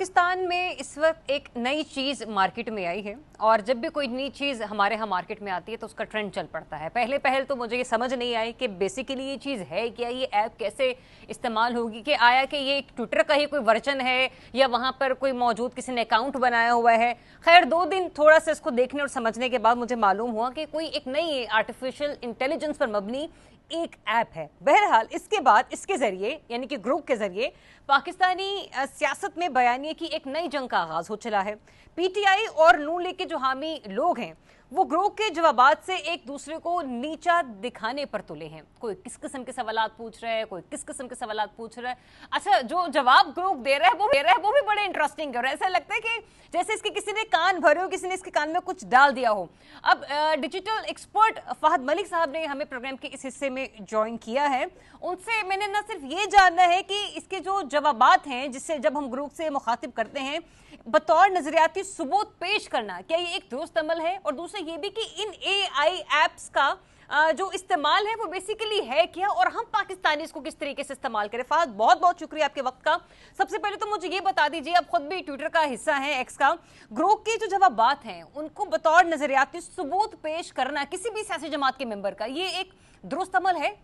पाकिस्तान में इस वक्त एक नई चीज़ मार्केट में आई है और जब भी कोई नई चीज़ हमारे यहाँ मार्केट में आती है तो उसका ट्रेंड चल पड़ता है। पहले तो मुझे ये समझ नहीं आई कि बेसिकली ये चीज़ है क्या, ये ऐप कैसे इस्तेमाल होगी, कि आया कि ये एक ट्विटर का ही कोई वर्जन है या वहाँ पर कोई मौजूद किसी ने अकाउंट बनाया हुआ है। खैर 2 दिन थोड़ा सा इसको देखने और समझने के बाद मुझे मालूम हुआ कि कोई एक नई आर्टिफिशियल इंटेलिजेंस पर मबनी एक ऐप है। बहरहाल इसके बाद इसके जरिए यानी कि ग्रुप के जरिए पाकिस्तानी सियासत में बयानिए की एक नई जंग का आगाज हो चला है। पीटीआई और नून लीग के जो हामी लोग हैं वो ग्रुप के जवाबात से एक दूसरे को नीचा दिखाने पर तुले हैं। कोई किस किस्म के सवालात पूछ रहा है, कोई किस किस्म के सवालात पूछ रहा है। अच्छा, जो जवाब ग्रुप दे रहा है वो भी बड़े इंटरेस्टिंग है। ऐसा लगता है कि जैसे इसके किसी ने कान भरे हो, किसी ने इसके कान में कुछ डाल दिया हो। अब डिजिटल एक्सपर्ट फहद मलिक साहब ने हमें प्रोग्राम के इस हिस्से में ज्वाइन किया है। उनसे मैंने न सिर्फ ये जानना है कि इसके जो जवाबात हैं जिससे जब हम ग्रुप से मुखातिब करते हैं बतौर नजरियाती सबूत पेश करना, क्या ये एक दुरुस्त अमल है, और दूसरा ये भी कि इन एआई एप्स का जो इस्तेमाल है वो बेसिकली है क्या और हम पाकिस्तानी इसको किस तरीके से इस्तेमाल करें। फहद, बहुत बहुत शुक्रिया आपके वक्त का। सबसे पहले तो मुझे ये बता दीजिए, आप खुद भी ट्विटर का हिस्सा है, एक्स का, ग्रुप की जो जवाबात हैं उनको बतौर नजरियाती सबूत पेश करना किसी भी सियासी जमात के मेंबर का, ये एक दुरुस्त अमल है?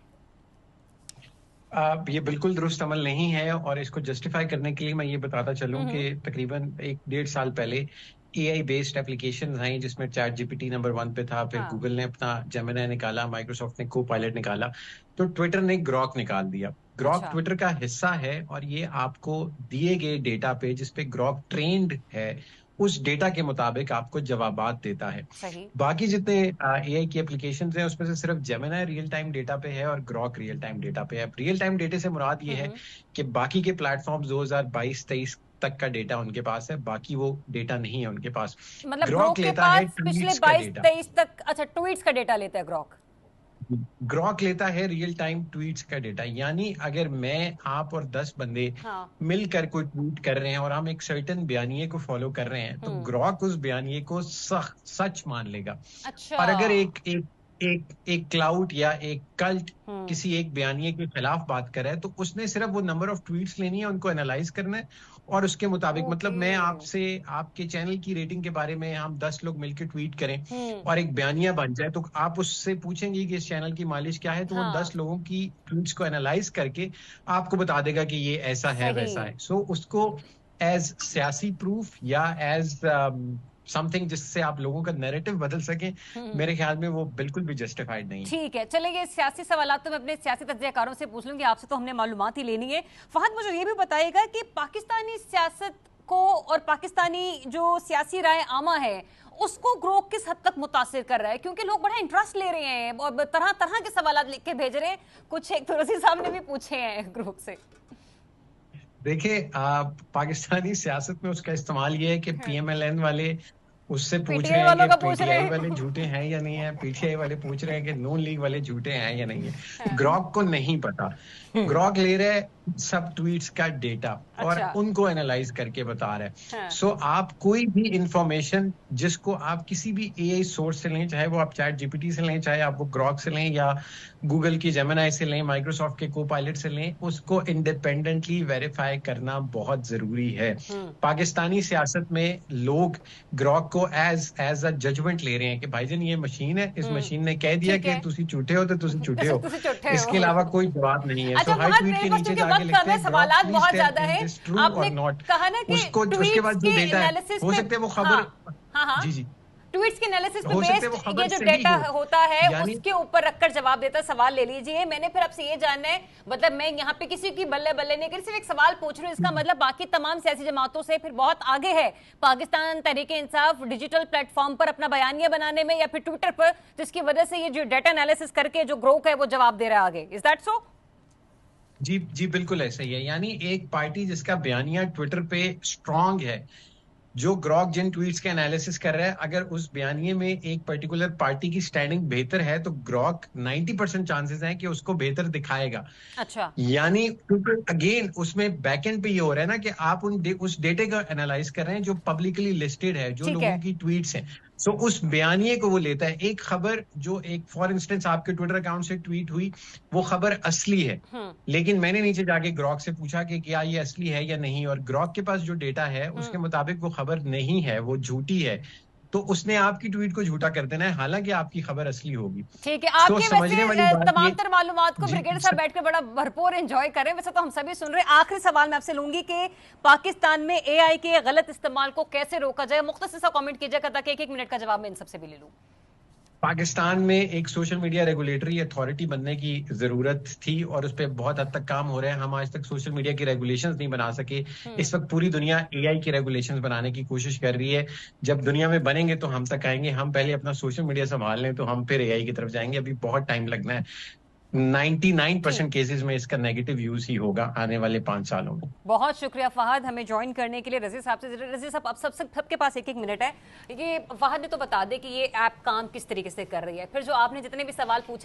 ये बिल्कुल दुरुस्त अमल नहीं है। और इसको जस्टिफाई करने के लिए मैं ये बताता चलूं कि तकरीबन 1-1.5 साल पहले एआई बेस्ड एप्लीकेशंस आई जिसमें चैट जीपीटी नंबर 1 पे था, फिर गूगल ने अपना जेमिनी निकाला, माइक्रोसॉफ्ट ने को-पायलट निकाला, तो ट्विटर ने ग्रॉक निकाल दिया। ग्रॉक ट्विटर का हिस्सा है और ये आपको दिए गए डेटा पे जिसपे ग्रॉक ट्रेंड है उस डेटा के मुताबिक आपको जवाबात देता है। बाकी जितने एआई की एप्लीकेशंस हैं उसमें से सिर्फ जेमिनी रियल टाइम डेटा पे है और ग्रॉक रियल टाइम डेटा पे है। रियल टाइम डेटा से मुराद ये है कि बाकी के प्लेटफॉर्म्स 2022-23 तक का डेटा उनके पास है, बाकी वो डेटा नहीं है उनके पास। मतलब ग्रॉक लेता है पिछले 22-23 तक। अच्छा, ट्वीट्स का डेटा लेता है ग्रॉक लेता है रियल टाइम ट्वीट्स का डेटा। यानी अगर मैं, आप और 10 बंदे मिलकर कोई ट्वीट कर रहे हैं और हम एक सर्टेन बयानिए को फॉलो कर रहे हैं तो ग्रॉक उस बयानिए को सच मान लेगा। अच्छा। और अगर एक क्लाउड या एक कल्ट किसी एक बयानिए के खिलाफ बात कर रहा है तो उसने सिर्फ वो नंबर ऑफ ट्वीट्स लेनी है, उनको एनालाइज करना है और उसके मुताबिक मतलब मैं आपसे आपके चैनल की रेटिंग के बारे में हम 10 लोग मिलकर ट्वीट करें और एक बयानिया बन जाए तो आप उससे पूछेंगे कि इस चैनल की मालिश क्या है, तो वो 10 लोगों की ट्वीट्स को एनालाइज करके आपको बता देगा कि ये ऐसा है वैसा है। सो उसको एज सियासी प्रूफ या एज समथिंग जिससे आप लोगों का नैरेटिव बदल सके, मेरे ख्याल में वो बिल्कुल भी जस्टिफाइड नहीं है। ठीक है, चलिए सियासी सवालात तो मैं अपने सियासी तज्जियाकारों से पूछ लूंगी, आपसे तो हमने मालूमात ही लेनी है। फहद, मुझे ये भी बताइएगा कि पाकिस्तानी सियासत को और पाकिस्तानी जो सियासी राय आमा है उसको ग्रुप किस हद तक मुतासिर कर रहा है, क्योंकि लोग बड़ा इंटरेस्ट ले रहे हैं और तरह तरह के सवालात लिख के भेज रहे हैं। कुछ एक तुलसी साहब ने भी पूछे हैं ग्रुप से। देखिए, पाकिस्तानी सियासत में उसका इस्तेमाल ये है कि पीएमएलएन वाले उससे पूछ रहे हैं कि पीटीआई वाले झूठे हैं या नहीं है, पीटीआई वाले पूछ रहे हैं कि नून लीग वाले झूठे हैं या नहीं है। ग्रॉक को नहीं पता, ग्रॉक ले रहा है सब ट्वीट्स का डेटा और उनको एनालाइज करके बता रहा है। सो आप कोई भी इंफॉर्मेशन जिसको आप किसी भी एआई सोर्स से लें, चाहे वो आप चैट जीपीटी से लें, चाहे आप वो ग्रॉक से लें या गूगल की जेमिनी से लें, माइक्रोसॉफ्ट के को-पायलट से लें, उसको इंडिपेंडेंटली वेरीफाई करना बहुत जरूरी है। पाकिस्तानी सियासत में लोग ग्रॉक को एज अ जजमेंट ले रहे हैं कि भाईजान ये मशीन है, इस मशीन ने कह दिया कि तुसी झूठे हो तो तुसी झूठे हो, इसके अलावा कोई जवाब नहीं है। सो हर ट्वीट के नीचे जाके लिखते हैं सवालात बहुत ज्यादा है। आपने कहा ना कि उसको उसके बाद जो डेटा है हो सकता है वो खबर जी ट्वीट्स के एनालिसिस पे बेस्ड ये जो डेटा होता है उसके ऊपर रखकर जवाब देता। सवाल ले लीजिए। मैंने फिर आपसे ये जानना है, मतलब मैं यहाँ पे किसी की बल्ले बल्ले नहीं कर, सिर्फ एक सवाल पूछ रही हूँ, इसका मतलब बाकी तमाम सियासी जमातों से फिर बहुत आगे है पाकिस्तान तहरीके इंसाफ डिजिटल प्लेटफॉर्म पर अपना बयानिया बनाने में या फिर ट्विटर पर, जिसकी वजह से ये जो डेटा एनालिसिस करके जो ग्रोक है वो जवाब दे रहा है आगे। Is that so? जी बिल्कुल ऐसा ही है। यानी एक पार्टी जिसका बयानिया ट्विटर पे स्ट्रांग है, जो ग्रॉक जिन ट्वीट्स के एनालिसिस कर रहा है, अगर उस बयानिए में एक पर्टिकुलर पार्टी की स्टैंडिंग बेहतर है तो ग्रॉक 90% चांसेस हैं कि उसको बेहतर दिखाएगा। अच्छा। यानी अगेन उसमें बैकएंड पे ये हो रहा है ना कि आप उस डेटे का एनालाइज कर रहे हैं जो पब्लिकली लिस्टेड है, जो लोगों की ट्वीट्स हैं। सो उस बयानिए को वो लेता है। एक खबर जो एक फॉर इंस्टेंस आपके ट्विटर अकाउंट से ट्वीट हुई, वो खबर असली है, लेकिन मैंने नीचे जाके ग्रॉक से पूछा कि क्या ये असली है या नहीं, और ग्रॉक के पास जो डेटा है उसके मुताबिक वो खबर नहीं है, वो झूठी है, तो उसने आपकी ट्वीट को झूठा कर देना है, हालांकि आपकी खबर असली होगी। ठीक है, आपकी समझने वाली वैसे बात तमाम तर मालूमात को ब्रिगेड साहब बैठकर बड़ा भरपूर एंजॉय करें, वैसे तो हम सभी सुन रहे हैं। आखिरी सवाल मैं आपसे लूंगी कि पाकिस्तान में एआई के गलत इस्तेमाल को कैसे रोका जाए, मुख्तसर सा कमेंट कीजिएगा ताकि एक मिनट का जवाब मैं इन सबसे भी ले लूं। पाकिस्तान में एक सोशल मीडिया रेगुलेटरी अथॉरिटी बनने की जरूरत थी और उस पर बहुत हद तक काम हो रहा है। हम आज तक सोशल मीडिया की रेगुलेशंस नहीं बना सके। इस वक्त पूरी दुनिया एआई की रेगुलेशंस बनाने की कोशिश कर रही है। जब दुनिया में बनेंगे तो हम तक आएंगे। हम पहले अपना सोशल मीडिया संभाल लें तो हम फिर एआई की तरफ जाएंगे। अभी बहुत टाइम लगना है। 99% केसेस में इसका नेगेटिव यूज ही होगा आने वाले 5 सालों में। बहुत शुक्रिया फहद हमें ज्वाइन करने के लिए। रज़ी साहब से, रज़ी साहब अब सबके पास एक मिनट है, ये फहद ने तो बता दे कि ये ऐप काम किस तरीके से कर रही है, फिर जो आपने जितने भी सवाल पूछे